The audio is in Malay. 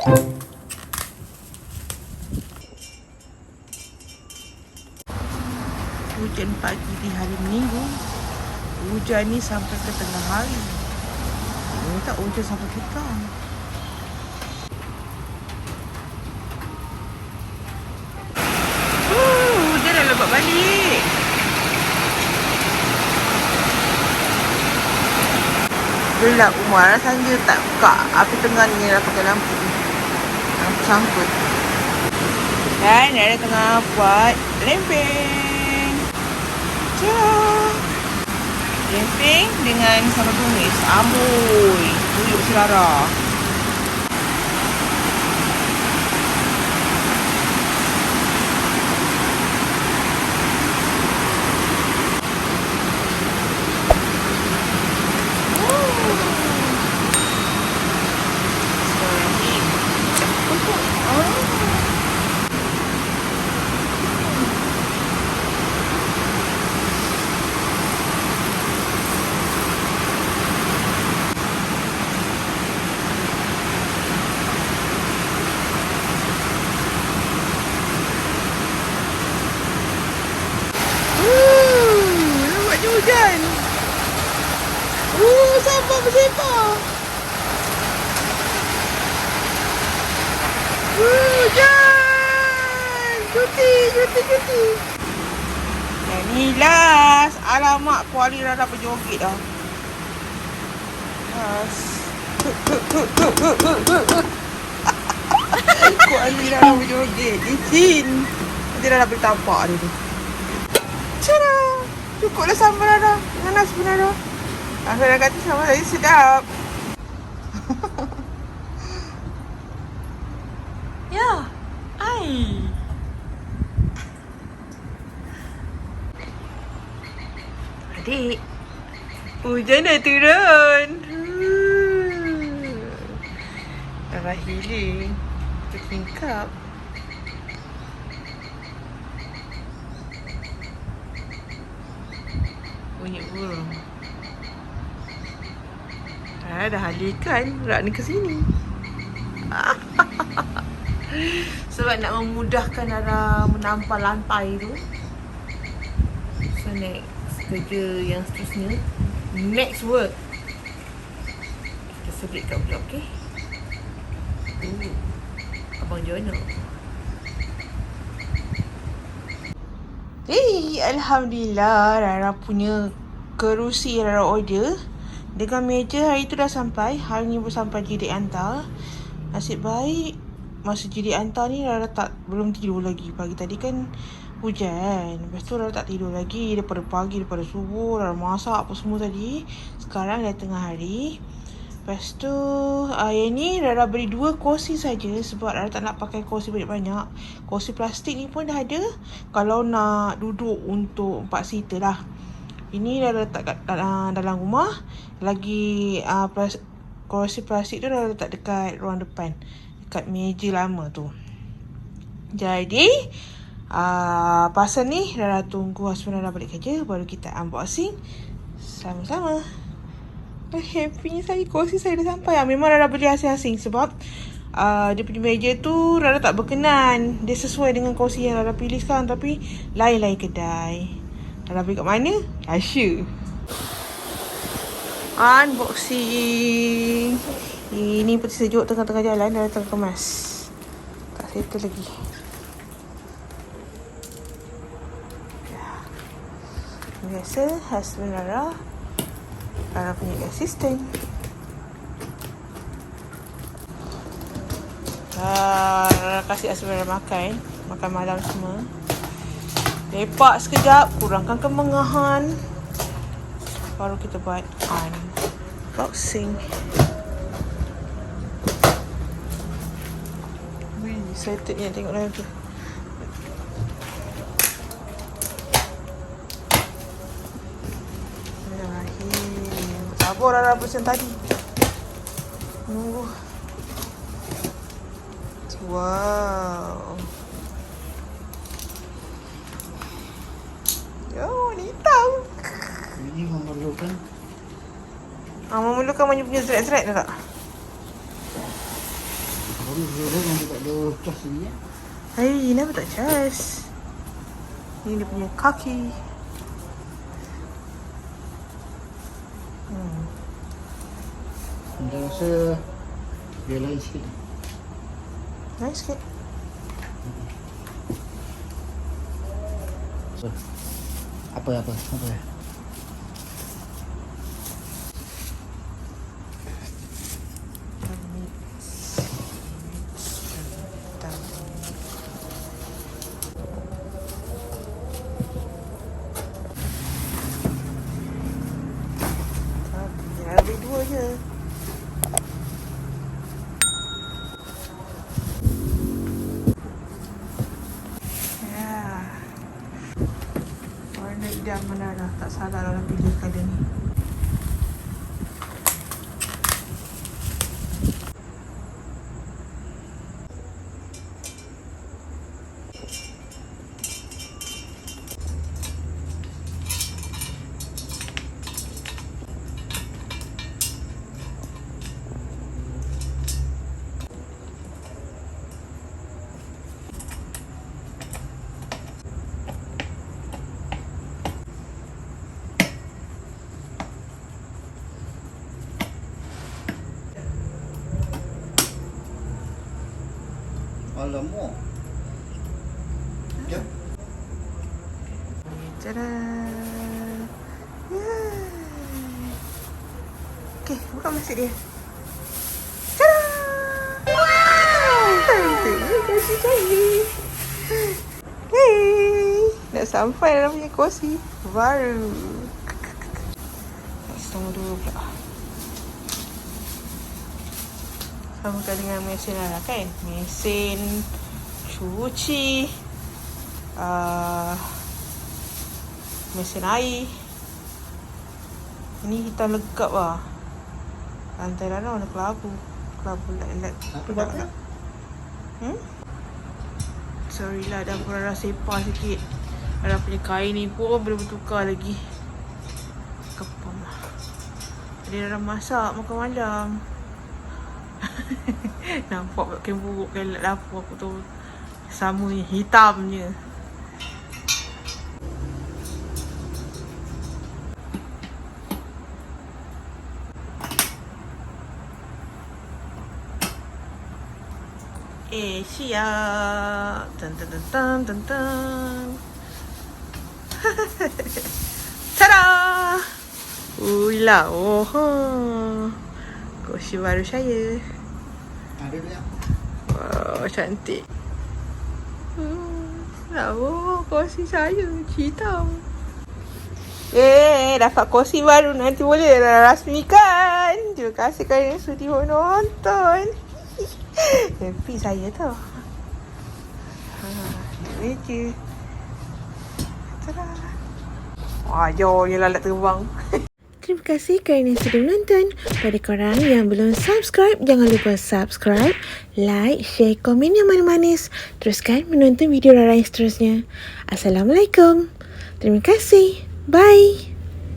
Hujan pagi di hari Minggu. Hujan ni sampai ke tengah hari. Ini tak hujan sampai petang. Hujan dah lebat balik. Gelap rumah, rasanya tak buka api tengah ni dah pakai lampu. Lampu sangkut. Dan ada tengah buat lempeng. Ciao. Lempeng dengan sambal tumis. Amboi, tuyuk selera. Hujan. Sampah bersepah. Hujan. Cuti. Dan ni last. Alamak, kuali Rara berjoget dah. Last. Kuali Rara berjoget. Licin. Nanti Rara boleh tampak dia tu. Cara. Cukuplah sambal Rara. Panas pun Rara. Rara kata sambal saya sedap. Ya. Ai. Adik. Hujan dah turun. Rara healing. Bertingkap. Bunyi burung. Dah halikan rak ni ke sini. Sebab nak memudahkan Rara menampal lantai tu. So next kerja yang seterusnya, next work, kita sebut kat blog, okay? Abang Jono. Alhamdulillah, Rara punya kerusi Rara order dengan meja hari tu dah sampai. Hari ni baru sampai JD hantar. Nasib baik masa JD hantar ni Rara belum tidur lagi. Pagi tadi kan hujan. Lepas tu Rara tak tidur lagi daripada pagi, daripada subuh. Rara masak apa semua tadi. Sekarang dah tengah hari. Lepas tu yang ni Rara beli 2 kursi saja sebab Rara tak nak pakai kursi banyak-banyak. Kursi plastik ni pun dah ada kalau nak duduk untuk 4 seater lah. Ini Rara letak kat dalam rumah. Lagi kursi plastik tu Rara letak dekat ruang depan, dekat meja lama tu. Jadi pasal ni Rara tunggu husband Rara balik kerja, baru kita unboxing sama-sama. Happy saya, kursi saya dah sampai. Memang Rara beli asing-asing sebab dia punya meja tu Rara tak berkenan. Dia sesuai dengan kursi yang Rara pilih sekarang, tapi lain-lain kedai. Rara beli kat mana? Rahsia. Unboxing. Ini peti sejuk tengah-tengah jalan. Rara tengah kemas. Tak settle lagi. Biasa husband Rara punya asisten. Rara kasih husband Rara makan malam semua. Lepak sekejap, kurangkan kemengahan, baru kita buat unboxing. Wih, excited-nya tengok dalam tu. Sabar Rara pesan tadi. Nunggu. Wow. Yo, ni tahu. Ini memerlukan memerlukan punya zret-zret tak? Baru memang tak ada cas ni. Hai, kenapa tak cas? Ni dia punya kaki. Saya rasa dia lain sikit. Nice sikit. So, apa? Habis dua je. Ya. Warna hijau mana dah. Tak salah dalam pilih colour ni. Alamak. Jom. Tada. Okey, buka masuk dia. Tada. Wow. Kasih canggih. Hey, dah sampai dalam punya kursi baru. Nombor 2 pula. Samakan dengan mesin lah kan. Mesin cuci, mesin air. Ini hitam legap lah. Lantai dalam warna kelabu. Kelabu lat-lat. Apa? Sorry lah, dah pernah sepah sikit. Ada punya kain ni pun belum bertukar lagi. Kepam lah. Dia dah masak makan malam. Nampak makin buruk kan dapur aku tu. Sama ni, hitamnya. Siap. Tan. Tada! Uilah, kursi baru saya. Ada dia. Wow, cantik. Kursi saya hitam. Dapat kursi baru. Nanti boleh rasmikan. Terima kasih kerana sudi menonton. Happy saya tu. Meja. Tada. Wah, jauhnya lalat terbang. Terima kasih kerana sudah menonton. Pada korang yang belum subscribe, jangan lupa subscribe, like, share, komen yang manis-manis. Teruskan menonton video Rara yang seterusnya. Assalamualaikum. Terima kasih. Bye.